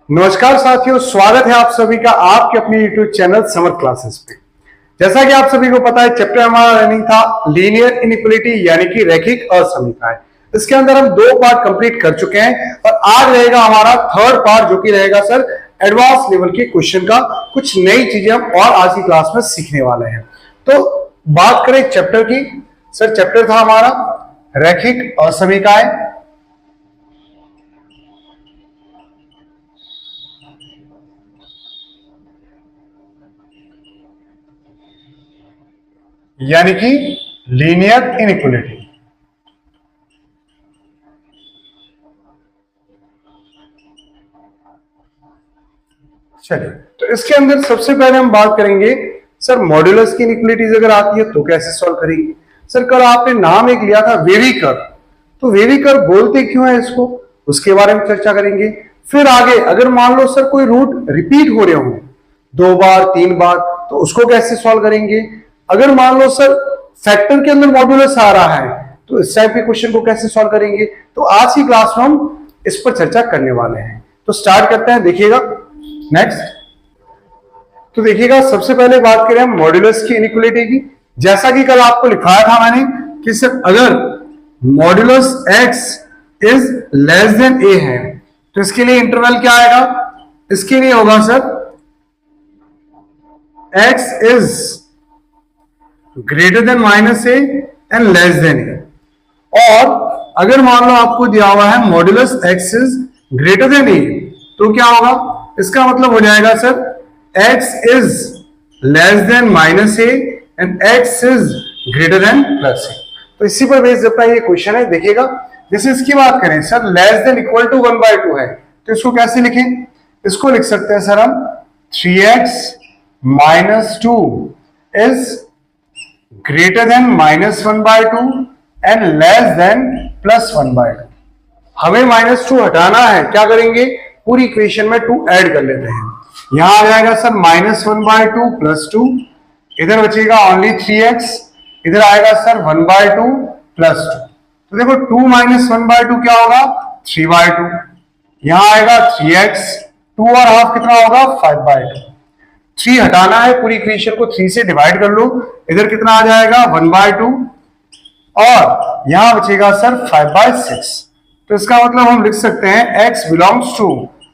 नमस्कार साथियों, स्वागत है आप सभी का आपके अपने YouTube चैनल समर क्लासेस पे। जैसा कि आप सभी को पता है, चैप्टर हमारा रनिंग था लीनियर इनइक्वालिटी यानी कि रैखिक असमीकरण। इसके अंदर हम 2 पार्ट कंप्लीट कर चुके हैं और आज रहेगा हमारा थर्ड पार्ट, जो कि रहेगा सर एडवांस लेवल के क्वेश्चन का। कुछ नई चीजें हम और आज की क्लास में सीखने वाले हैं। तो बात करें चैप्टर की, सर चैप्टर था हमारा रैखिक असमीकरण। यानी कि लीनियर इनइक्वालिटी। चलिए, तो इसके अंदर सबसे पहले हम बात करेंगे सर मॉड्यूलस की इनइक्वालिटीज अगर आती है तो कैसे सॉल्व करेंगे। सर कल आपने नाम एक लिया था वेवी कर्व, तो वेवी कर्व बोलते क्यों है इसको, उसके बारे में चर्चा करेंगे। फिर आगे अगर मान लो सर कोई रूट रिपीट हो रहे हो 2 बार 3 बार, तो उसको कैसे सॉल्व करेंगे। अगर मान लो सर फैक्टर के अंदर मॉड्यूलस आ रहा है, तो इस टाइप के क्वेश्चन को कैसे सॉल्व करेंगे। तो आज की क्लास में हम इस पर चर्चा करने वाले हैं। तो स्टार्ट करते हैं, देखिएगा नेक्स्ट। तो देखिएगा सबसे पहले बात करें हम मॉड्यूलस की इनइक्वालिटी की। जैसा कि कल आपको लिखाया था मैंने कि सर अगर modulus x is less then a है, तो इसके लिए इंटरवल क्या आएगा। इसके लिए होगा sir x is greater than minus a and less than a. और अगर मान लो आपको दिया हुआ है modulus x is greater than a, तो क्या होगा, इसका मतलब हो जाएगा sir x is less than minus a and x is greater than plus a. तो इसी पर बेस्ड अपना ये क्वेश्चन है। देखिएगा जैसे इसकी बात करें sir less than equal to 1/2 है, तो इसको कैसे लिखें। इसको लिख सकते हैं सर हम 3x - 2 is greater then -1/2 and less then +1/2। हमें -2 हटाना है, क्या करेंगे, पूरी इक्वेशन में 2 ऐड कर लेते हैं। यहां आ जाएगा सर -1/2 + 2, इधर बचेगा ओनली 3x, इधर आएगा सर 1/2 + 2। तो देखो 2 - 1/2 क्या होगा, 3/2। यहां आएगा 3x, 2 और हाफ कितना होगा, 5/2। 3 हटाना है, पूरी इक्वेशन को 3 से डिवाइड कर लो, इधर कितना आ जाएगा 1/2 और यहां बचेगा सर 5/6। तो इसका मतलब हम लिख सकते हैं x बिलोंग्स टू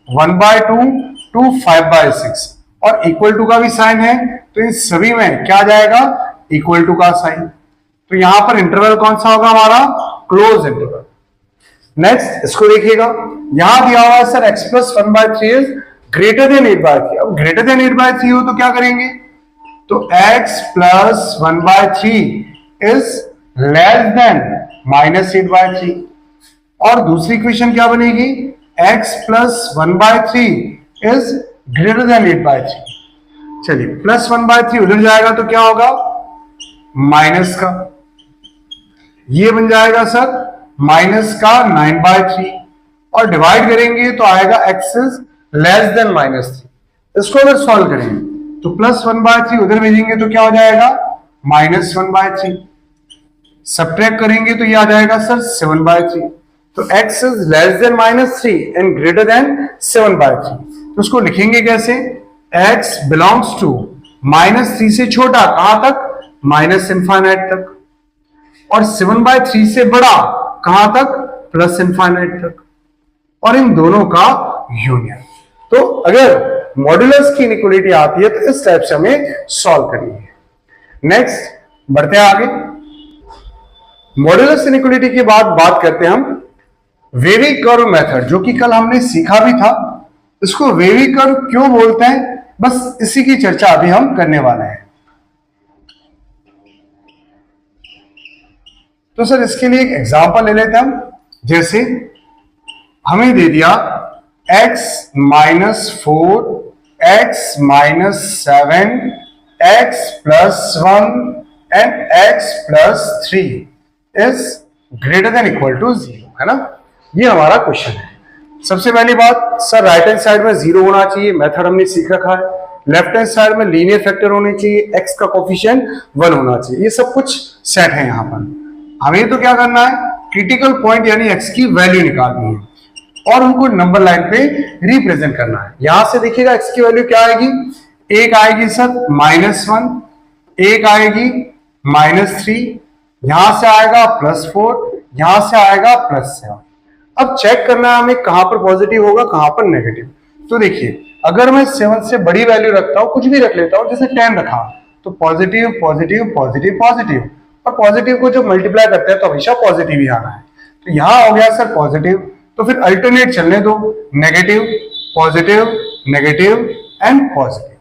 1/2 टू 5/6 और इक्वल टू का भी साइन है, तो इन सभी में क्या आ जाएगा, इक्वल टू का साइन। तो यहां पर इंटरवल कौन सा होगा हमारा, क्लोज इंटरवल। नेक्स्ट इसको देखिएगा, यहां दिया हुआ है sir x + 1/3 is greater then 8/3। अब ग्रेटर देन 8/3 हो तो क्या करेंगे, तो x + 1/3 इज लेस देन -8/3। और दूसरी इक्वेशन क्या बनेगी, x + 1/3 इज ग्रेटर देन 8/3। चलिए +1/3 उधर जाएगा तो क्या होगा, माइनस का, ये बन जाएगा सर माइनस का 9/3 और डिवाइड करेंगे तो आएगा x इज लेस देन -3। इसको अगर सॉल्व करें तो +1/3 उधर भेजेंगे तो क्या हो जाएगा, -1/3। सब्ट्रैक्ट करेंगे तो ये आ जाएगा सर 7/3। तो x is less then -3 and greater than 7/3। तो उसको लिखेंगे कैसे, x बिलोंग्स टू -3 से छोटा कहां तक, -∞ तक, और 7/3 से बड़ा कहां तक, +∞ तक, और इन दोनों का यूनियन। तो अगर मॉड्यूलस की इनइक्वालिटी आती है तो इस टाइप से हमें सॉल्व करनी है। नेक्स्ट बढ़ते हैं आगे। मॉड्यूलस इनइक्वालिटी के बाद बात करते हैं हम वेवी कर्व मेथड, जो कि कल हमने सीखा भी था। इसको वेवी कर्व क्यों बोलते हैं, बस इसी की चर्चा अभी हम करने वाले हैं। तो सर इसके लिए एक एग्जांपल ले लेते हैं हम। जैसे हमें दे दिया x - 4 x - 7 x + 1 and x + 3 is greater than equal to 0, है ना। ये हमारा क्वेश्चन है। सबसे पहली बात सर राइट हैंड साइड में 0 होना चाहिए, मेथड हमने सीख रखा है। लेफ्ट हैंड साइड में लीनियर फैक्टर होने चाहिए, x का कोफिशिएंट 1 होना चाहिए। ये सब कुछ सेट है। यहां पर हमें तो क्या करना है, क्रिटिकल पॉइंट यानी x की वैल्यू निकालनी है। और उनको नंबर लाइन पे रिप्रेजेंट करना है। यहां से देखिएगा x की वैल्यू क्या आएगी, एक आएगी सर -1, एक आएगी -3, यहां से आएगा +4, यहां से आएगा +7। अब चेक करना है हमें कहां पर पॉजिटिव होगा कहां पर नेगेटिव। तो देखिए अगर मैं 7 से बड़ी वैल्यू रखता हूं, कुछ भी रख लेता हूं, जैसे 10 रखा, तो पॉजिटिव पॉजिटिव पॉजिटिव पॉजिटिव, और पॉजिटिव को जब मल्टीप्लाई करते हैं तो हमेशा पॉजिटिव ही आना है। तो यहां हो गया सर पॉजिटिव, तो फिर अल्टरनेट चलने दो, negative positive negative and positive.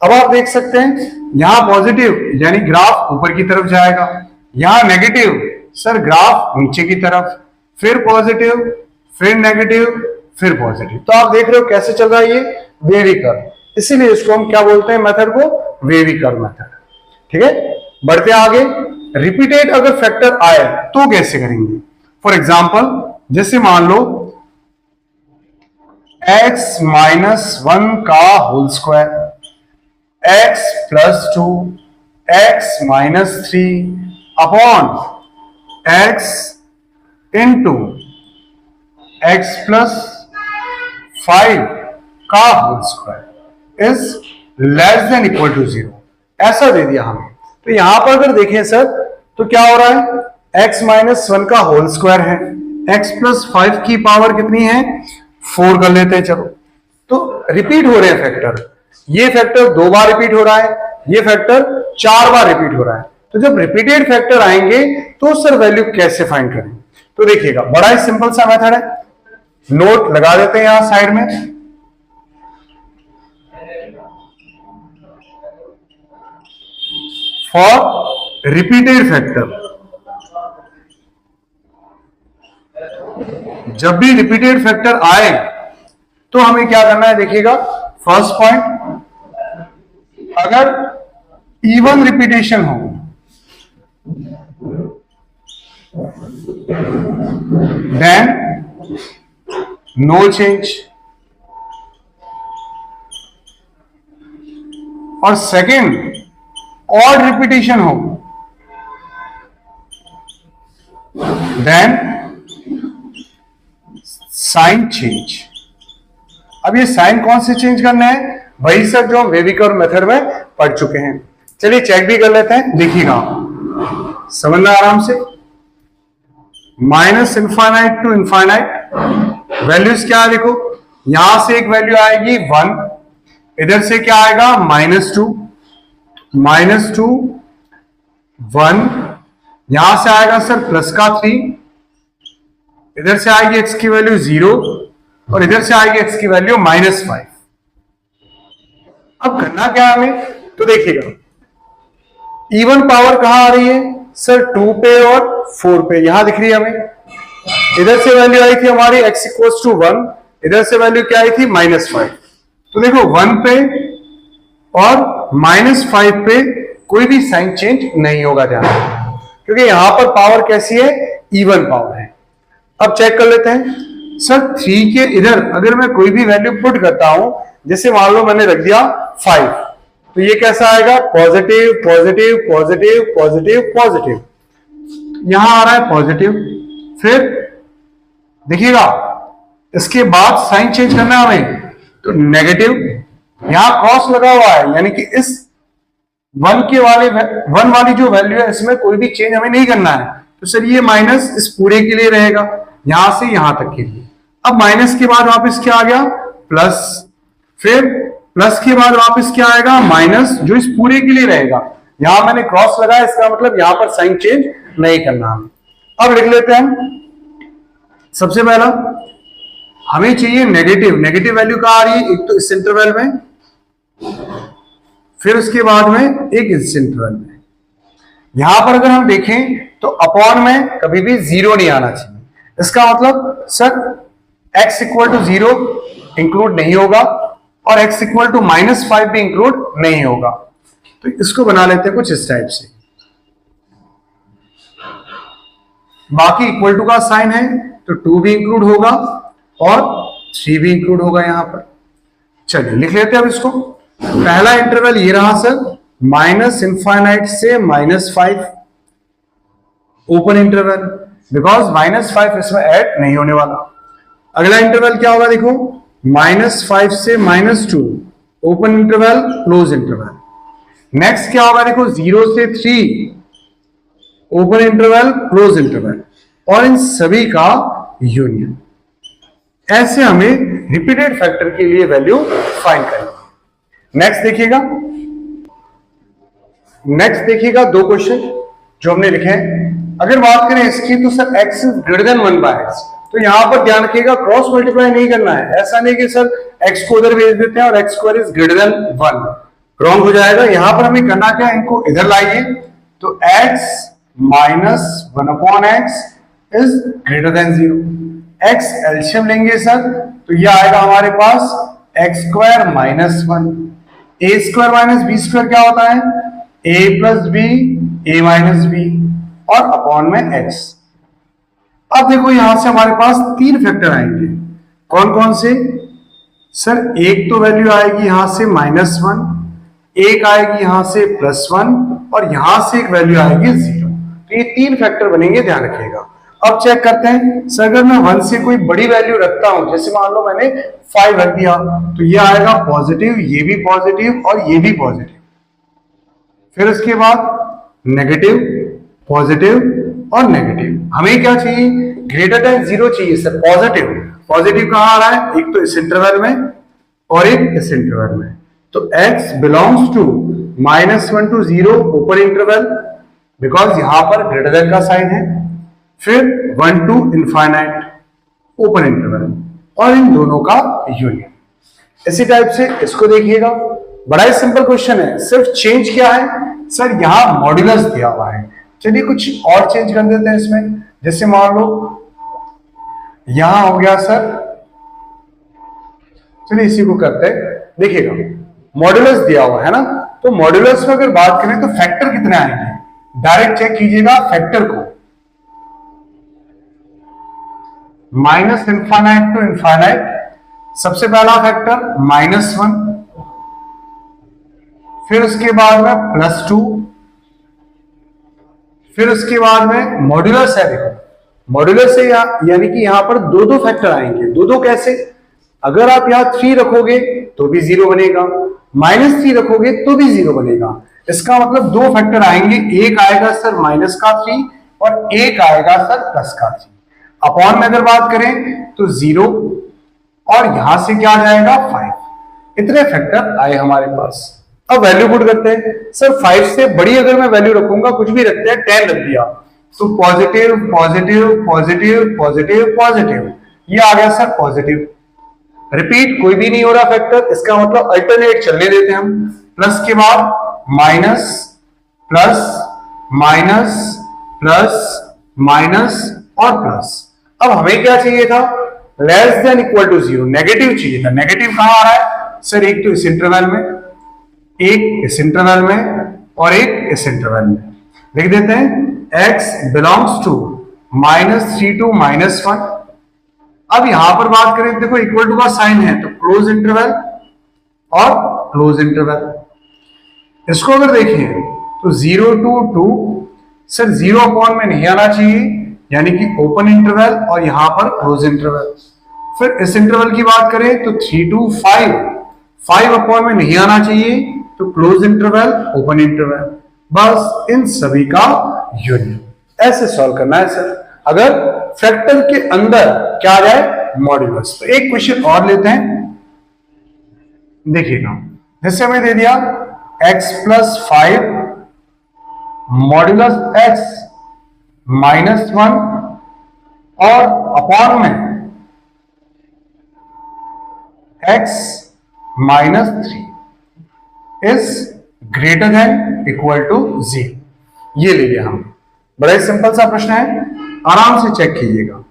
अब आप देख सकते हैं यहां पॉजिटिव यानी ग्राफ ऊपर की तरफ जाएगा, यहां नेगेटिव सर ग्राफ नीचे की तरफ, फिर पॉजिटिव फिर नेगेटिव फिर पॉजिटिव। तो आप देख रहे हो कैसे चल रहा है ये वेवी कर्व, इसीलिए इसको हम क्या बोलते हैं मेथड को, वेवी कर्व मेथड। ठीक है, बढ़ते आगे। रिपीटेड अगर फैक्टर आए तो कैसे करेंगे। फॉर एग्जाम्पल जैसे मान लो x-1 का whole square, x+2 x-3 upon x into x+5 का whole square is less than equal to 0, ऐसा दे दिया हमें। तो यहां पर अगर देखें सर तो क्या हो रहा है, x-1 का होल स्क्वायर है, x+5 की पावर कितनी है 4 कर लेते हैं चलो। तो रिपीट हो रहे हैं फैक्टर, ये फैक्टर 2 बार रिपीट हो रहा है, ये फैक्टर 4 बार रिपीट हो रहा है। तो जब रिपीटेड फैक्टर आएंगे तो सर वैल्यू कैसे फाइंड करें। तो देखिएगा बड़ा ही सिंपल सा मेथड है, नोट लगा देते हैं यहां साइड में। फॉर रिपीटेड फैक्टर, जब भी रिपीटेड फैक्टर आए तो हमें क्या करना है, देखिएगा फर्स्ट पॉइंट, अगर इवन रिपीटेशन हो देन नो चेंज, और सेकेंड ऑड रिपीटेशन हो देन साइन चेंज। अब ये साइन कौन से चेंज करना है, वही सर जो हम वेवी कर्व मेथड में पढ़ चुके हैं। चलिए चेक भी कर लेते हैं, देखिएगा समझना आराम से। -∞ टू इनफाइनाइट वैल्यूज क्या है, देखो यहां से एक वैल्यू आएगी 1, इधर से क्या आएगा -2 1, यहां से आएगा सर प्लस का 3, इधर से आएगी x की वैल्यू 0 और इधर से आएगी x की वैल्यू -5। अब करना क्या है हमें, तो देखिएगा इवन पावर कहां आ रही है सर 2 पे और 4 पे, यहां दिख रही है हमें। इधर से वैल्यू आई थी हमारी x = 1, इधर से वैल्यू क्या आई थी -5। तो देखो 1 पे और -5 पे कोई भी साइन चेंज नहीं होगा ध्यान, क्योंकि यहां पर पावर कैसी है, इवन पावर है। अब चेक कर लेते हैं सर 3 के इधर अगर मैं कोई भी वैल्यू पुट करता हूं, जैसे मान लो मैंने रख दिया 5, तो ये कैसा आएगा, positive positive positive positive positive, यहां आ रहा है पॉजिटिव। फिर देखिएगा इसके बाद साइन चेंज करना है हमें, तो नेगेटिव, यहां क्रॉस लगा हुआ है, यानी कि इस 1 वाली जो वैल्यू है इसमें कोई भी चेंज हमें नहीं करना है। तो सर ये माइनस इस पूरे के लिए रहेगा, यहां से यहां तक के लिए। अब माइनस के बाद वापस क्या आ गया, प्लस, फिर प्लस के बाद वापस क्या आएगा, माइनस, जो इस पूरे के लिए रहेगा। यहां मैंने क्रॉस लगाया, इसका मतलब यहां पर साइन चेंज नहीं करना हमें। अब लिख लेते हैं, सबसे पहला हमें चाहिए नेगेटिव, नेगेटिव वैल्यू कहां आ रही है, एक तो इस इंटरवल में, फिर उसके बाद में एक इस इंटरवल में। यहां पर अगर हम देखें तो अपॉन में कभी भी 0 नहीं आना चाहिए, इसका मतलब सर x = 0 इंक्लूड नहीं होगा और x = -5 भी इंक्लूड नहीं होगा। तो इसको बना लेते हैं कुछ इस टाइप से, बाकी इक्वल टू का साइन है तो 2 भी इंक्लूड होगा और 3 भी इंक्लूड होगा यहां पर। चलिए लिख लेते हैं अब इसको। पहला इंटरवल ये रहा सर, -∞ से -5, ओपन इंटरवल, बिकॉज -5 इसमें ऐड नहीं होने वाला। अगला इंटरवल क्या होगा देखो, -5 से -2, open interval close interval. Next क्या होगा देखो, 0 से 3, ओपन इंटरवल क्लोज इंटरवल, और इन सभी का यूनियन। ऐसे हमें रिपीटेड फैक्टर के लिए वैल्यू फाइंड करनी। नेक्स्ट देखिएगा दो क्वेश्चन जो हमने लिखे हैं। अगर बात करें इसकी तो sir x is greater then 1/x, तो यहां पर ध्यान रखिएगा क्रॉस मल्टीप्लाई नहीं करना है। ऐसा नहीं कि सर x को उधर भेज देते हैं और x square is greater then 1, wrong हो जाएगा। यहां पर हमें करना क्या है, इनको इधर लाइए, तो x minus 1/x is greater than 0। x LCM लेंगे सर, तो ये आएगा हमारे पास x square minus 1, a square minus b square क्या होता है, a plus B a minus B, और अपॉन में x। अब देखो यहां से हमारे पास तीन फैक्टर आएंगे, कौन कौन से सर, एक तो वैल्यू आएगी यहां से -1, एक आएगी यहां से +1, और यहां से एक वैल्यू आएगी 0। तो ये तीन फैक्टर बनेंगे, ध्यान रखिएगा। अब चेक करते हैं सर, अगर मैं 1 से कोई बड़ी वैल्यू रखता हूं, जैसे मान लो मैंने 5 रख दिया, तो ये आएगा पॉजिटिव, ये भी पॉजिटिव और ये भी पॉजिटिव। फिर उसके बाद नेगेटिव, पॉजिटिव और नेगेटिव। हमें क्या चाहिए, ग्रेटर देन 0 चाहिए सर, पॉजिटिव। पॉजिटिव कहां आ रहा है, एक तो इस इंटरवल में और एक इस इंटरवल में। तो x belongs to -1 to 0 open interval, because यहां पर ग्रेटर देन का साइन है। फिर 1 to इनफाइनाइट ओपन इंटरवल, और इन दोनों का यूनियन। इसी टाइप से इसको देखिएगा, बड़ा ही सिंपल क्वेश्चन है, सिर्फ चेंज क्या है सर, यहां मॉड्यूलस दिया हुआ है। चलिए कुछ और चेंज कर देते हैं इसमें, जैसे मान लो यहां हो गया सर, चलिए इसी को करते हैं। देखिएगा मॉड्यूलस दिया हुआ है ना, तो मॉड्यूलस में अगर बात करें तो फैक्टर कितने आएंगे, डायरेक्ट चेक कीजिएगा फैक्टर को। माइनस इनफाइनाइट टू इनफाइनाइट, सबसे पहला फैक्टर -1, फिर उसके बाद में +2, फिर उसके बाद में मॉड्यूलस है। देखो मॉड्यूलस है यानी कि यहां पर दो दो फैक्टर आएंगे। दो दो कैसे, अगर आप यहां 3 रखोगे तो भी 0 बनेगा, -3 रखोगे तो भी 0 बनेगा। इसका मतलब दो फैक्टर आएंगे, एक आएगा सर माइनस का 3 और एक आएगा सर प्लस का 3। अपॉन में अगर बात करें तो 0 और यहां से क्या आ जाएगा 5। इतने फैक्टर आए हमारे पास। अब वैल्यू पुट करते हैं सर, 5 से बड़ी अगर मैं वैल्यू रखूंगा, कुछ भी रखते हैं, 10 रख दिया, तो positive positive positive positive positive, ये आ गया सर पॉजिटिव। रिपीट कोई भी नहीं हो रहा फैक्टर, इसका मतलब अल्टरनेट चलने देते हैं हम। प्लस के बाद minus plus minus plus minus और प्लस। अब हमें क्या चाहिए था, less than equal to 0, negative चाहिए था। नेगेटिव कहां आ रहा है सर, एक तो इस इंटरवल में, एक इस इंटरवल में और एक इस इंटरवल में। लिख देते हैं x बिलोंग्स टू -3 to -1। अब यहां पर बात करें, देखो इक्वल टू का साइन है, तो क्लोज इंटरवल और क्लोज इंटरवल। इसको अगर देखें तो 0 to 2, सर 0 अपॉन में नहीं आना चाहिए, यानी कि ओपन इंटरवल और यहां पर क्लोज इंटरवल। फिर इस इंटरवल की बात करें तो 3 to 5, 5 अपॉन में नहीं आना चाहिए, तो क्लोज इंटरवल ओपन इंटरवल। बस इन सभी का यूनियन। ऐसे सॉल्व करना है सर, अगर फैक्टर के अंदर क्या आ जाए, मॉड्यूलस। तो एक क्वेश्चन और लेते हैं, देखिएगा, जैसे हमें दे दिया x + 5 मॉड्यूलस x -1 और अपॉन में x -3 is greater than equal to 0। ये ले लिया हम। बड़ा ही सिंपल सा प्रश्न है, आराम से चेक कीजिएगा।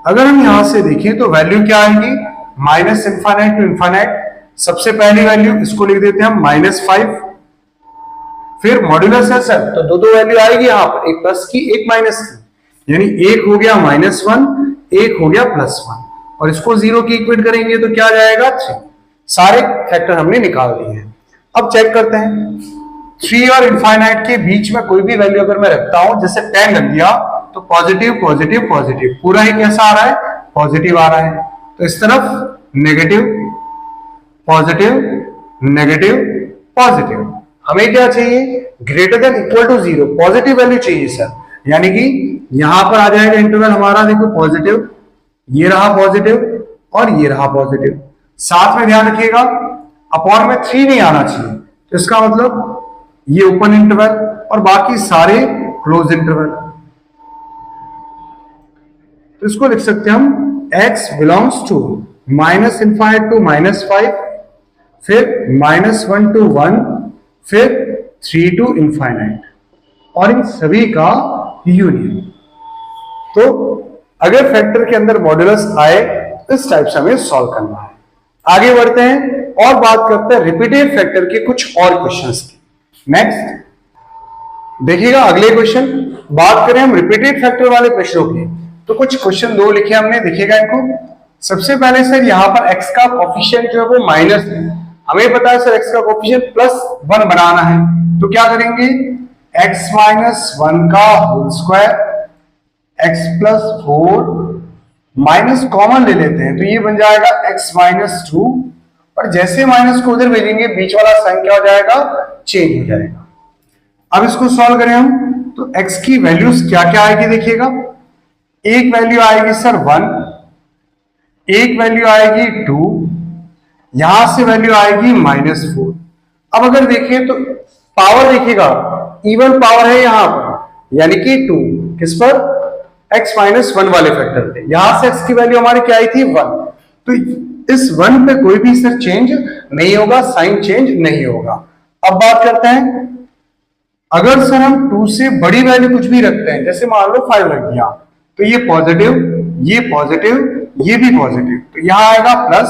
अगर हम यहां से देखें तो वैल्यू क्या आएगी, -∞ टू इनफाइनाइट। सबसे पहली वैल्यू इसको लिख देते हैं हम -5। फिर मॉड्यूलस है सर, तो दो दो वैल्यू आएगी यहां पर, एक प्लस की एक माइनस की, यानी एक हो गया -1, एक हो गया +1, और इसको 0 की इक्वेट करेंगे तो क्या जाएगा 3। सारे फैक्टर हमने निकाल दिए हैं। अब चेक करते हैं, 3 और इनफाइनाइट के बीच में कोई भी वैल्यू अगर मैं रखता हूं, जैसे 10 रख दिया, तो पॉजिटिव पॉजिटिव पॉजिटिव, पूरा ही कैसा आ रहा है, पॉजिटिव आ रहा है। तो इस तरफ नेगेटिव पॉजिटिव नेगेटिव पॉजिटिव। हमें क्या चाहिए? Greater than equal to 0 positive value चाहिए सर, यानी कि यहां पर आ जाएगा इंटरवल हमारा, देखो पॉजिटिव, ये रहा पॉजिटिव और ये रहा पॉजिटिव। साथ में ध्यान रखिएगा अपॉन में 3 नहीं आना चाहिए, तो इसका मतलब ये ओपन इंटरवल और बाकी सारे क्लोज इंटरवल। तो इसको लिख सकते हैं हम x बिलोंग्स टू -∞ टू -5, फिर -1 टू 1, फिर 3 टू ∞, और इन सभी का यूनियन। तो अगर फैक्टर के अंदर मॉड्यूलस आए इस टाइप से हमें सॉल्व करना है। आगे बढ़ते हैं और बात करते हैं रिपीटेड फैक्टर के कुछ और क्वेश्चंस की। नेक्स्ट देखिएगा अगले क्वेश्चन, बात करें हम रिपीटेड फैक्टर वाले प्रश्नों की, तो कुछ क्वेश्चन 2 लिखे हमने, देखिएगा इनको। सबसे पहले सर यहाँ पर x का कोफिशिएंट जो है वो माइनस है, हमें पता है सर x का कोफिशिएंट +1 बनाना है, तो क्या करेंगे? x - 1 का whole square, x + 4 minus common ले लेते हैं, तो ये बन जाएगा x - 2, और जैसे माइनस को उधर भेजेंगे बीच वाला साइन क्या हो जाएगा? चेंज हो जाएगा। अब इसको सॉल्व करें हम, तो x की वैल्यूज क्या क्या आएगी देखिएगा। एक वैल्यू आएगी सर 1, एक वैल्यू आएगी 2, यहां से वैल्यू आएगी -4। अब अगर देखिए तो पावर देखिएगा इवन पावर है यहां पर, यानी कि 2 किस पर? x - 1 वाले फैक्टर पे। यहां से x की वैल्यू हमारी क्या आई थी? 1। तो इस 1 पे कोई भी सर चेंज नहीं होगा, साइन चेंज नहीं होगा। अब बात करते हैं अगर सर हम 2 से बड़ी वैल्यू कुछ भी रखते हैं, जैसे मान लो 5 रख दिया, तो ये पॉजिटिव, ये पॉजिटिव, ये भी पॉजिटिव, तो यहां आएगा प्लस,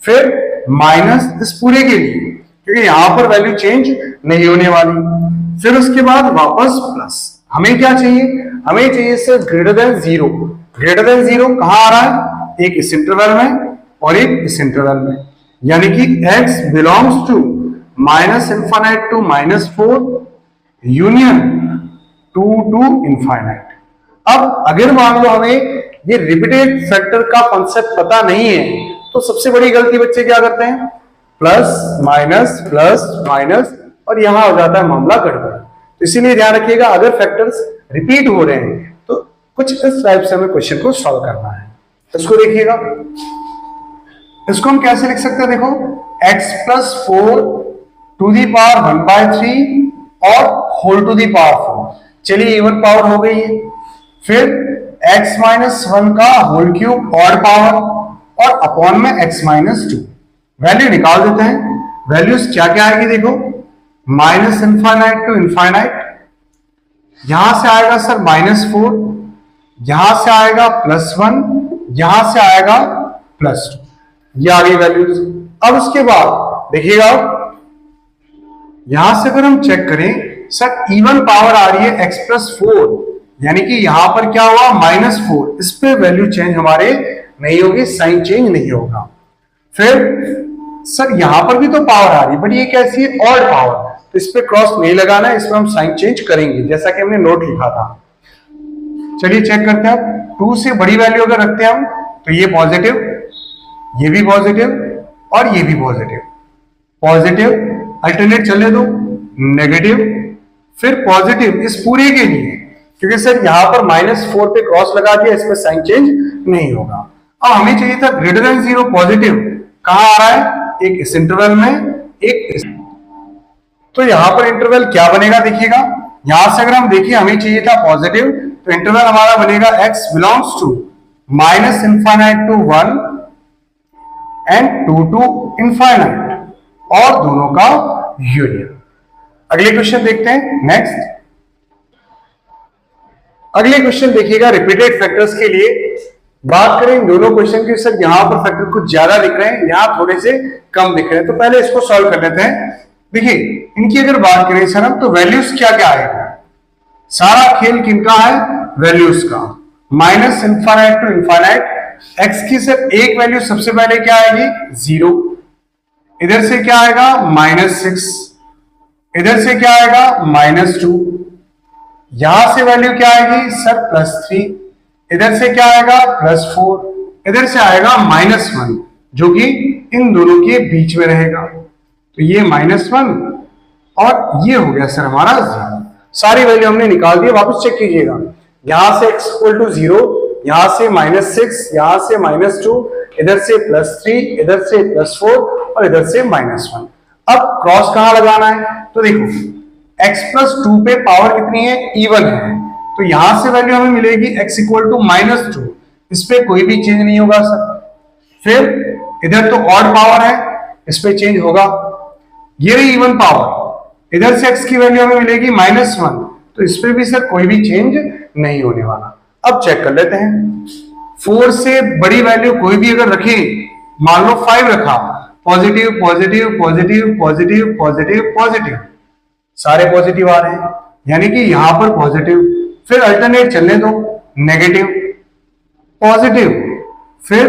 फिर माइनस इस पूरे के लिए, क्योंकि यहां पर वैल्यू चेंज नहीं होने वाली, फिर उसके बाद वापस प्लस। हमें क्या चाहिए? हमें चाहिए sir greater than 0। Greater than 0 कहां आ रहा है? एक इस इंटरवल में और एक इस इंटरवल में, यानी कि x belongs to -∞ to -4 union 2 to ∞। अब अगर मान लो हमें ये रिपीटेड फैक्टर का कॉन्सेप्ट पता नहीं है, तो सबसे बड़ी गलती बच्चे क्या करते हैं? प्लस माइनस, और यहां हो जाता है मामला गड़बड़। तो इसीलिए ध्यान रखिएगा अगर फैक्टर्स रिपीट हो रहे हैं तो कुछ इस टाइप से हमें क्वेश्चन को सॉल्व करना है। इसको देखिएगा, इसको हम कैसे लिख सकते हैं? देखो x + 4 टू दी पावर 1/3 और होल टू दी पावर 4, चलिए इवन पावर हो गई है। फिर x - 1 का होल क्यूब ऑड पावर और अपॉन में x - 2, वैल्यू निकाल देते हैं। वैल्यूज क्या क्या आएगी देखो, -∞ टू ∞, यहां से आएगा सर -4, यहां से आएगा +1, यहां से आएगा +2, ये आ गई वैल्यूज। अब उसके बाद देखिएगा यहां से अगर हम चेक करें सर इवन पावर आ रही है x + 4, यानी कि यहां पर क्या हुआ? -4, इस पे वैल्यू चेंज हमारे नहीं होगी, साइन चेंज नहीं होगा। फिर सर यहां पर भी तो पावर आ रही है, बट ये कैसी है? ऑड पावर, तो इस पे क्रॉस नहीं लगाना है, इसमें हम साइन चेंज करेंगे जैसा कि हमने नोट लिखा था। चलिए चेक करते हैं, 2 से बड़ी वैल्यू अगर रखते हैं हम, तो ये पॉजिटिव, ये भी पॉजिटिव और ये भी पॉजिटिव, पॉजिटिव अल्टरनेट चलने दो, नेगेटिव, फिर पॉजिटिव इस पूरे के लिए, क्योंकि सर यहां पर -4 पे क्रॉस लगा दिया, इसमें साइन चेंज नहीं होगा। अब हमें चाहिए था ग्रेटर देन 0 पॉजिटिव, कहां आ रहा है? एक इस इंटरवल में, एक इस। तो यहां पर इंटरवल क्या बनेगा देखिएगा, यहां से अगर हम देखिए हमें चाहिए था पॉजिटिव, तो इंटरवल हमारा बनेगा x belongs to -∞ to 1 and 2 to ∞, और दोनों का यूनियन। अगले क्वेश्चन देखते हैं। नेक्स्ट अगले क्वेश्चन देखिएगा रिपीटेड फैक्टर्स के लिए। बात करें इन दोनों क्वेश्चन की, सर यहां पर फैक्टर कुछ ज्यादा दिख रहे हैं, यहां थोड़े से कम दिख रहे हैं, तो पहले इसको सॉल्व कर लेते हैं। देखिए इनकी अगर बात करें सर हम, तो वैल्यूज क्या क्या आएगा? सारा खेल किनका है? वैल्यूज का। -∞ टू ∞, x की सर एक वैल्यू सबसे पहले क्या आएगी? 0, इधर से क्या आएगा? -6, इधर से क्या आएगा? -2, यहां से वैल्यू क्या आएगी सर? +3, इधर से क्या आएगा? +4, इधर से आएगा -1 जो कि इन दोनों के बीच में रहेगा, तो ये -1 और ये हो गया सर हमारा 0। सारी वैल्यू हमने निकाल दी, वापस चेक कीजिएगा। यहां से x = 0, यहां से -6, यहां से -2, इधर से +3, इधर से +4 और इधर से -1। अब क्रॉस कहां लगाना है, तो देखो x + 2 पे पावर कितनी है, इवन है, तो यहां से वैल्यू हमें मिलेगी x = -2, इस पे कोई भी चेंज नहीं होगा सर। फिर इधर तो ऑड पावर है, इस पे चेंज होगा। ये रही इवन पावर, इधर से x की वैल्यू हमें मिलेगी -1, तो इस पे भी सर कोई भी चेंज नहीं होने वाला। अब चेक कर लेते हैं, 4 से बड़ी वैल्यू कोई भी अगर रखे, मान लो 5 रखा, positive positive positive positive positive positive, सारे पॉजिटिव आ रहे हैं, यानी कि यहां पर पॉजिटिव। फिर अल्टरनेट चलने दो, नेगेटिव पॉजिटिव, फिर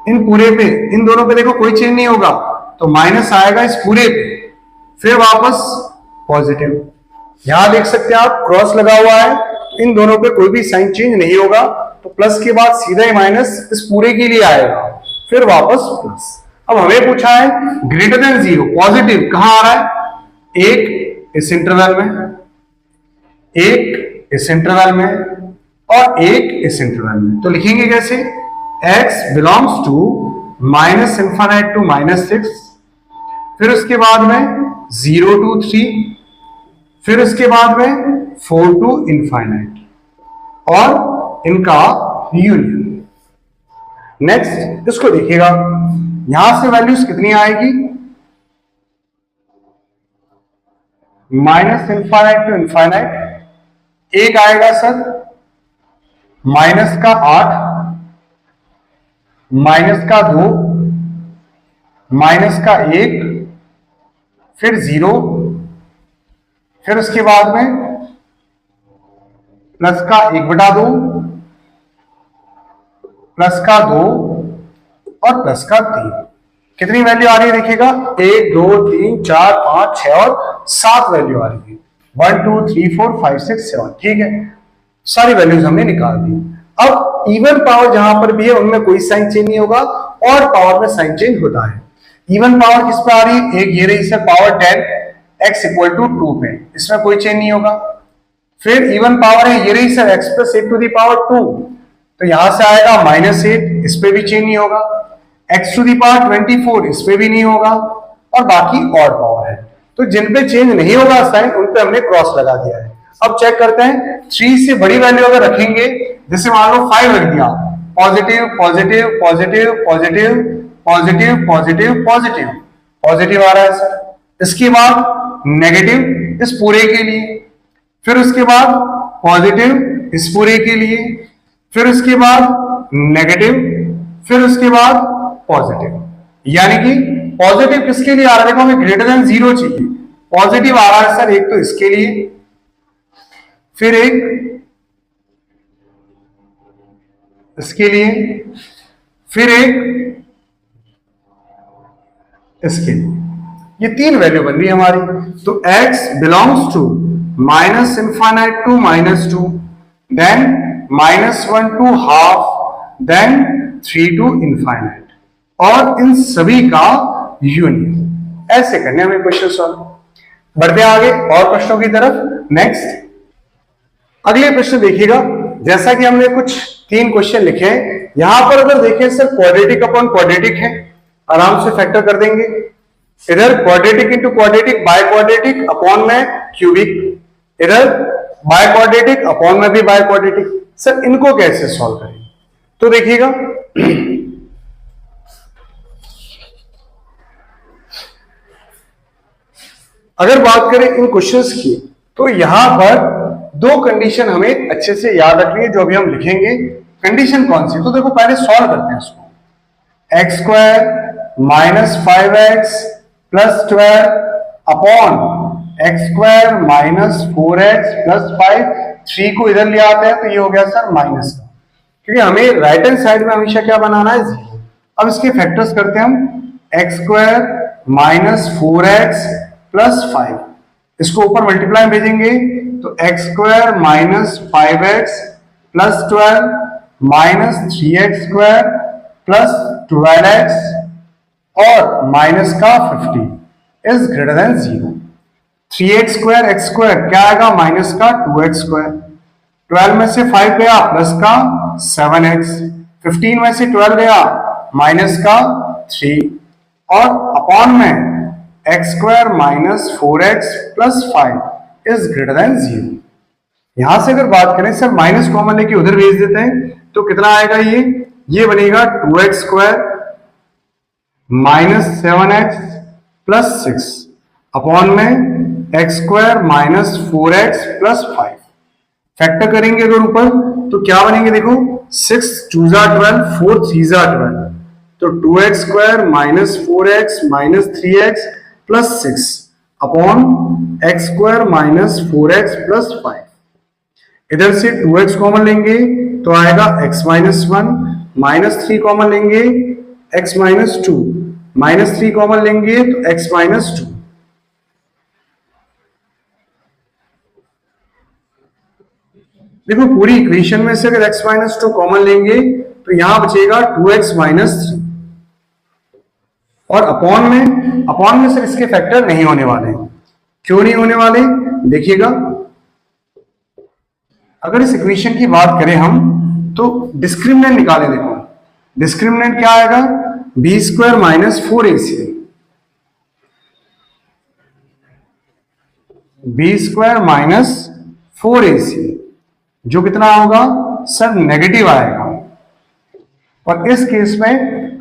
इन पूरे पे, इन दोनों पे देखो कोई चेंज नहीं होगा, तो माइनस आएगा इस पूरे पे, फिर वापस पॉजिटिव। यहां देख सकते हैं आप क्रॉस लगा हुआ है, इन दोनों पे कोई भी साइन चेंज नहीं होगा, तो प्लस के बाद सीधा ही माइनस इस पूरे के लिए आएगा, फिर वापस प्लस। अब हमें पूछा है ग्रेटर देन 0 पॉजिटिव कहां आ रहा है, एक इस इंटरवल में, एक इस इंटरवल में और एक इस इंटरवल में। तो लिखेंगे कैसे, x बिलोंग्स टू -∞ टू -6, फिर उसके बाद में 0 to 3, फिर उसके बाद में 4 to ∞, और इनका यूनियन। नेक्स्ट इसको देखिएगा, यहां से वैल्यूज कितनी आएगी, -∞ to ∞, एक आएगा सर -8, -2, -1, फिर 0, फिर उसके बाद में +1/2, +2 और +3। कितनी वैल्यू आ रही है देखिएगा, 1 2 3 4 5 6 और 7 वैल्यू आ रही है, 1 2 3 4 5 6 7। ठीक है, सारी वैल्यूज हमने निकाल दी। अब इवन पावर जहां पर भी है उनमें कोई साइन चेंज नहीं होगा, और पावर में साइन चेंज होता है। इवन पावर किस पे आ रही है, एक ये रही सर पावर 10, x = 2 पे, इसमें कोई चेंज नहीं होगा। फिर इवन पावर है ये रही सर x + 8⁻², तो यहां से आएगा -8, इस पे भी चेंज नहीं होगा। x⁻24, इस पे भी नहीं होगा, और बाकी ऑड पावर है, तो जिन पे चेंज नहीं होगा साइन उन पे हमने क्रॉस लगा दिया है। अब चेक करते हैं, 3 से बड़ी वैल्यू अगर रखेंगे, जैसे मान लो 5 रख दिया, positive positive positive positive positive positive positive positive आ रहा है सर। इसके बाद नेगेटिव इस पूरे के लिए, फिर उसके बाद पॉजिटिव इस पूरे के लिए, फिर उसके बाद नेगेटिव, फिर उसके बाद पॉजिटिव। यानी कि पॉजिटिव किसके लिए आ रहा है, देखो हमें ग्रेटर देन 0 चाहिए, पॉजिटिव आ रहा है सर एक तो इसके लिए, फिर एक इसके लिए, फिर एक इसके लिए। ये 3 वैल्यू बन रही है हमारी। तो x belongs to -∞ to -2, then -1 to ½ then 3 to ∞, और इन सभी का यूनियन। ऐसे करने हमें क्वेश्चन सॉल्व। बढ़ते आगे और प्रश्नों की तरफ। नेक्स्ट अगले प्रश्न देखिएगा, जैसा कि हमने कुछ 3 क्वेश्चन लिखे हैं, यहां पर अगर देखें सर क्वाड्रेटिक अपॉन क्वाड्रेटिक है, आराम से फैक्टर कर देंगे। इधर quadratic into quadratic, by quadratic upon में क्यूबिक, इधर बाय क्वाड्रेटिक अपॉन में भी बाय क्वाड्रेटिक। सर इनको कैसे सॉल्व करेंगे, तो देखिएगा अगर बात करें इन क्वेश्चंस की, तो यहां पर 2 कंडीशन हमें अच्छे से याद रखनी है जो अभी हम लिखेंगे। कंडीशन कौन सी, तो देखो पहले सॉल्व करते हैं इसको। x² - 5x + 12 upon x² - 4x + 5, 3 को इधर ले आते हैं तो ये हो गया सर माइनस का, क्योंकि हमें राइट हैंड साइड में हमेशा क्या बनाना है, 0। अब इसके फैक्टर्स करते हैं हम, x² - 4x + 5, इसको ऊपर मल्टीप्लाई भेजेंगे तो x² - 5x + 12 minus 3x² plus 12x और माइनस का 50 is greater than 0। 3x² x² क्या आएगा, माइनस का 2x²। 12 में से 5 गया प्लस का 7x, 15 में से 12 गया माइनस का 3 और अपॉन में x² minus 4x plus 5 is greater than 0। यहां से अगर बात करें सर माइनस कॉमन लेके उधर भेज देते हैं तो कितना आएगा, ये बनेगा 2x² minus 7x plus 6 upon में x² minus 4x plus 5। Factor करेंगे अगर ऊपर तो क्या बनेंगे, देखो 6 2 12, 4 3 12, तो 2x² minus 4x minus 3x plus 6 upon x² minus 4x plus 5। इधर से 2x कॉमन लेंगे तो आएगा x माइनस 1, माइनस 3 कॉमन लेंगे x माइनस 2, माइनस 3 कॉमन लेंगे तो x माइनस 2। देखो पूरी इक्वेशन में से अगर x माइनस 2 कॉमन लेंगे तो यहां बचेगा 2x माइनस 3 और अपॉन में सर इसके फैक्टर नहीं होने वाले। क्यों नहीं होने वाले, देखिएगा अगर इस इक्वेशन की बात करें हम तो डिस्क्रिमिनेंट निकालें। देखो डिस्क्रिमिनेंट क्या आएगा, b² minus 4ac, b² minus 4ac जो कितना होगा सर, नेगेटिव आएगा। और इस केस में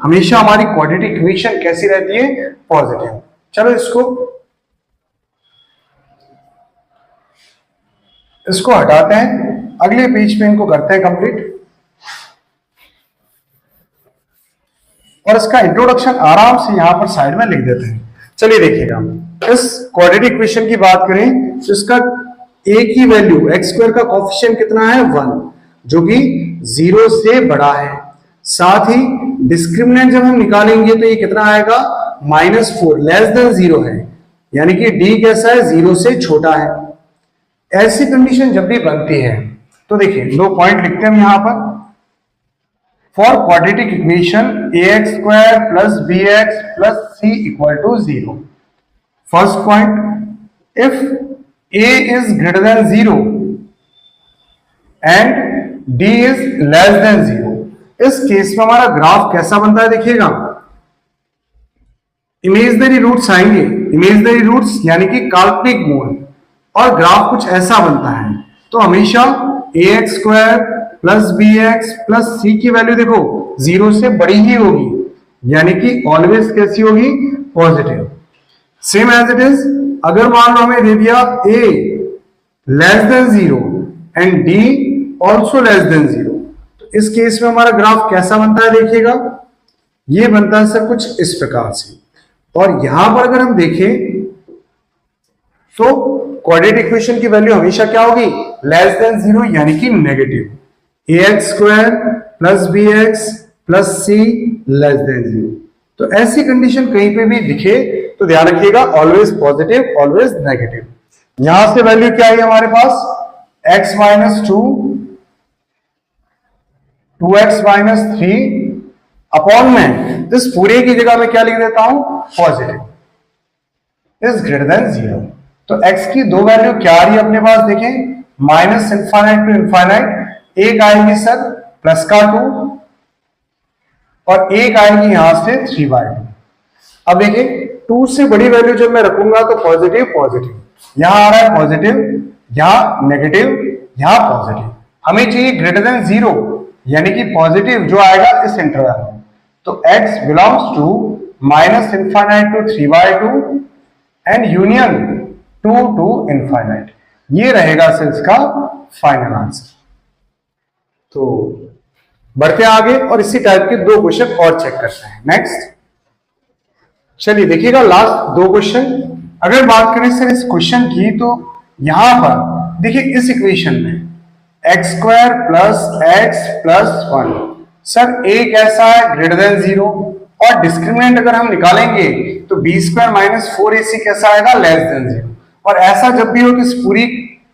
हमेशा हमारी क्वाड्रेटिक इक्वेशन कैसी रहती है, पॉजिटिव। चलो इसको हटाते हैं, अगले पेज पे इनको करते हैं कंप्लीट और इसका इंट्रोडक्शन आराम से यहां पर साइड में लिख देते हैं। चलिए देखिएगा, इस क्वाड्रेटिक इक्वेशन की बात करें तो इसका a की वैल्यू x² का कोएफिशिएंट कितना है, 1, जो कि 0 से बड़ा है। साथ ही डिस्क्रिमिनेंट जब हम निकालेंगे तो ये कितना आएगा, -4 लेस देन 0 है, यानी कि d कैसा है, 0 से छोटा है। ऐसी कंडीशन जब भी बनती है तो देखिए 2 पॉइंट लिखते हैं यहां पर। For quadratic equation ax² plus bx plus c equal to 0। First point, if a is greater than 0 and d is less than 0, इस केस में हमारा ग्राफ कैसा बनता है, देखिएगा इमेजिनरी रूट्स आएंगे, इमेजिनरी रूट्स यानी कि काल्पनिक मूल, और ग्राफ कुछ ऐसा बनता है। तो हमेशा ax² plus bx plus c की वैल्यू देखो 0 से बड़ी ही होगी, यानी कि ऑलवेज कैसी होगी, positive. Same as it is, अगर मान लो हमें दे दिया a less than 0 and d also less than 0, तो इस केस में हमारा ग्राफ कैसा बनता है, देखिएगा ये बनता है सर कुछ इस प्रकार से। और यहां पर अगर हम देखें तो क्वाड्रेटिक इक्वेशन की वैल्यू हमेशा क्या होगी, लेस देन 0 यानी कि negative. ax² plus bx plus c less than 0, तो ऐसी कंडीशन कहीं पे भी दिखे तो ध्यान रखिएगा, ऑलवेज पॉजिटिव ऑलवेज नेगेटिव। यहां से वैल्यू क्या है हमारे पास, x minus 2, 2x minus 3 upon में इस पूरे की जगह में क्या लिख देता हूं, पॉजिटिव इज ग्रेटर देन 0। तो x की दो वैल्यू क्या आ रही है अपने पास, देखें माइनस इनफाइनाइट टू इनफाइनाइट, एक आएगी सर प्लस का 2 और एक आएगी यहां से 3/2। अब देखिए 2 से बड़ी वैल्यू जब मैं रखूंगा तो पॉजिटिव पॉजिटिव, यहां आ रहा है पॉजिटिव, यहां नेगेटिव, यहां पॉजिटिव। हमें चाहिए ग्रेटर देन 0 यानी कि पॉजिटिव जो आएगा इस इंटरवल में। तो x belongs to minus infinite to 3/2 and union 2 to infinite, ये रहेगा सर इसका फाइनल आंसर। तो बढ़ते आगे और इसी टाइप के 2 क्वेश्चन और चेक करते हैं। नेक्स्ट चलिए देखिएगा लास्ट 2 क्वेश्चन। अगर बात करें सर इस क्वेश्चन की तो यहां पर देखिए इस इक्वेशन में x² plus x plus 1, sir a कैसा है, ग्रेटर देन 0, और डिस्क्रिमिनेंट अगर हम निकालेंगे तो b² माइनस 4ac कैसा आएगा, लेस देन 0। और ऐसा जब भी हो कि इस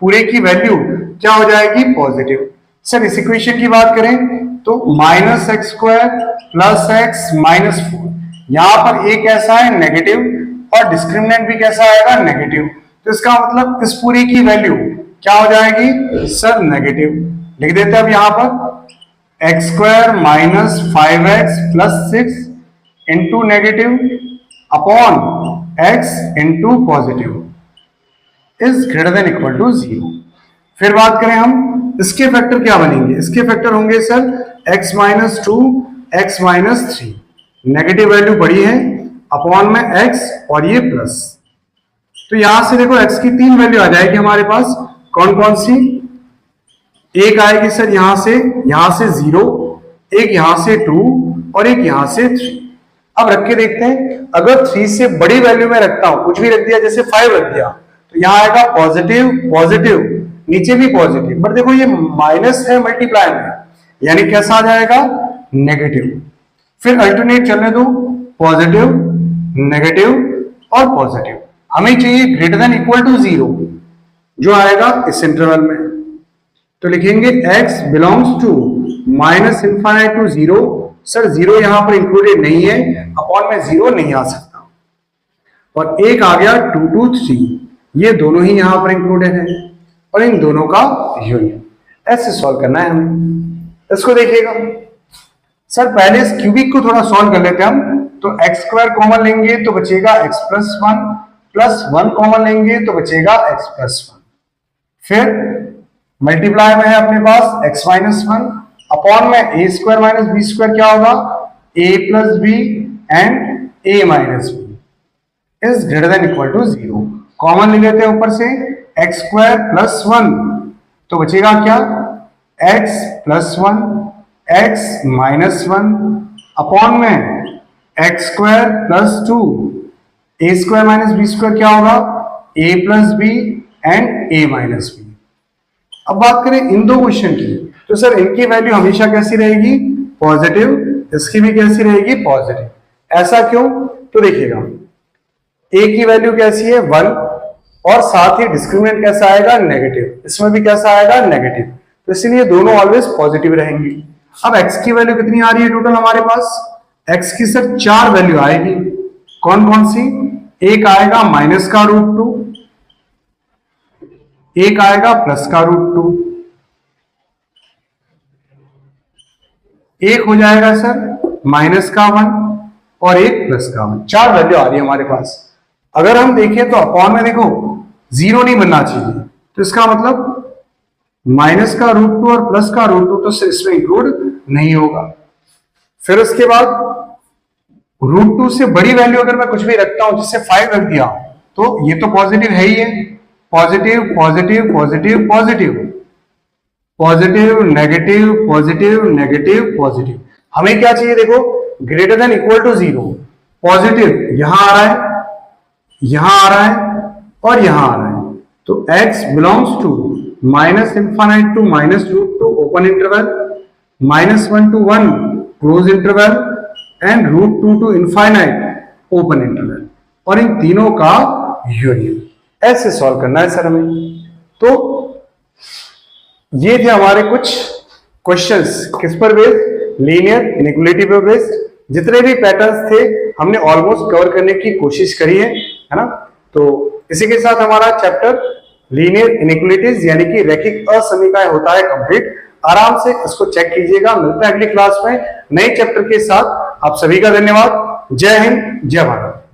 पूरे की वैल्यू क्या हो जाएगी, पॉजिटिव। सर इस इक्वेशन की बात करें तो minus x square plus x minus 4, यहां पर एक कैसा है नेगेटिव और डिस्क्रिमिनेंट भी कैसा आएगा नेगेटिव, तो इसका मतलब इस पूरी की वैल्यू क्या हो जाएगी सर नेगेटिव। लिख देते हैं अब यहां पर एक्स स्क्वायर माइनस 5x प्लस 6 into negative upon x into positive is greater than equal to 0। फिर बात करें हम इसके फैक्टर क्या बनेंगे, इसके फैक्टर होंगे sir x minus 2 x minus 3, negative value बड़ी है अपॉन में x और ये प्लस, तो यहां से देखो x की 3 वैल्यू आ जाएगी हमारे पास, कौन कौन सी, एक आएगी सर यहां से 0, एक यहां से 2 और एक यहां से 3। अब रख के देखते हैं, अगर 3 से बड़ी वैल्यू में रखता हूं, कुछ भी रख दिया जैसे 5 रख दिया, तो यहां आएगा पॉजिटिव पॉजिटिव, नीचे भी पॉजिटिव, बट देखो ये माइनस है मल्टीप्लाई में, यानी कैसा आ जाएगा नेगेटिव। फिर अल्टरनेट चलने दो, पॉजिटिव नेगेटिव और पॉजिटिव, हमें चाहिए ग्रेटर देन इक्वल टू 0 जो आएगा इस इंटरवल में, तो लिखेंगे x belongs to minus infinite to 0, sir 0 यहां पर इंक्लूडेड नहीं है, अपॉन में 0 नहीं आ सकता, और एक आ गया 2 to 3, ये दोनों ही यहां पर इंक्लूडेड है और इन दोनों का यूनियन, ऐसे सॉल्व करना है हमें। इसको देखिएगा सर, पहले इस क्यूबिक को थोड़ा सॉल्व कर लेते हैं हम, तो एक्स स्क्वायर कॉमन लेंगे तो बचेगा x प्लस 1 प्लस 1 कॉमन लेंगे तो बचेगा x प्लस 1, फिर मल्टीप्लाई में है अपने पास x माइनस 1 अपॉन में a square minus B square क्या होगा a plus B and a minus B is greater than equal to 0। Common ले लेते हैं ऊपर से x स्क्वायर प्लस 1 तो बचेगा क्या x plus 1 x minus 1 upon में x square plus 2 a square minus B square क्या होगा a plus B and a minus B. अब बात करें इन दो क्वेश्चन की, तो सर इनकी वैल्यू हमेशा कैसी रहेगी पॉजिटिव, इसकी भी कैसी रहेगी पॉजिटिव, ऐसा क्यों, तो देखिएगा a की वैल्यू कैसी है 1 और साथ ही डिस्क्रिमिनेंट कैसा आएगा नेगेटिव, इसमें भी कैसा आएगा नेगेटिव, तो इसलिए दोनों ऑलवेज पॉजिटिव रहेंगी। अब x की वैल्यू कितनी आ रही है टोटल हमारे पास, x की सर 4 वैल्यू आएगी, कौन कौन सी, एक आएगा माइनस का √2, एक आएगा प्लस का √2, एक हो जाएगा सर माइनस का 1 और एक प्लस का 1, 4 वैल्यू आ रही है हमारे पास। अगर हम देखें तो अपॉन में देखो 0 नहीं बनना चाहिए, तो इसका मतलब माइनस का √2 और प्लस का √2 तो इसमें इंक्लूड नहीं होगा। फिर उसके बाद √2 से बड़ी वैल्यू अगर मैं कुछ भी रखता हूं, जैसे 5 रख दिया, तो ये तो पॉजिटिव है ही है, positive positive positive positive positive negative positive negative positive, हमें क्या चाहिए देखो greater than equal to 0, positive यहां आ रहा है, यहां आ रहा है और यहां आ रहा है, तो x belongs to minus infinite to minus √2 open interval, minus 1 to 1 close interval and √2 to infinite open interval, और इन तीनों का यूनियन, ऐसे सॉल्व करना है सर हमें। तो ये थे हमारे कुछ क्वेश्चंस, किस पर बेस्ड, लीनियर इनइक्वालिटी पर बेस्ड। जितने भी पैटर्न्स थे हमने ऑलमोस्ट कवर करने की कोशिश करी है ना। तो इसी के साथ हमारा चैप्टर लीनियर इनइक्वालिटीज यानी कि रैखिक असमीकरण होता है कंप्लीट। आराम से इसको चेक कीजिएगा। मिलते हैं अगली क्लास में नए चैप्टर के साथ। आप सभी का धन्यवाद। जय हिंद, जय भारत।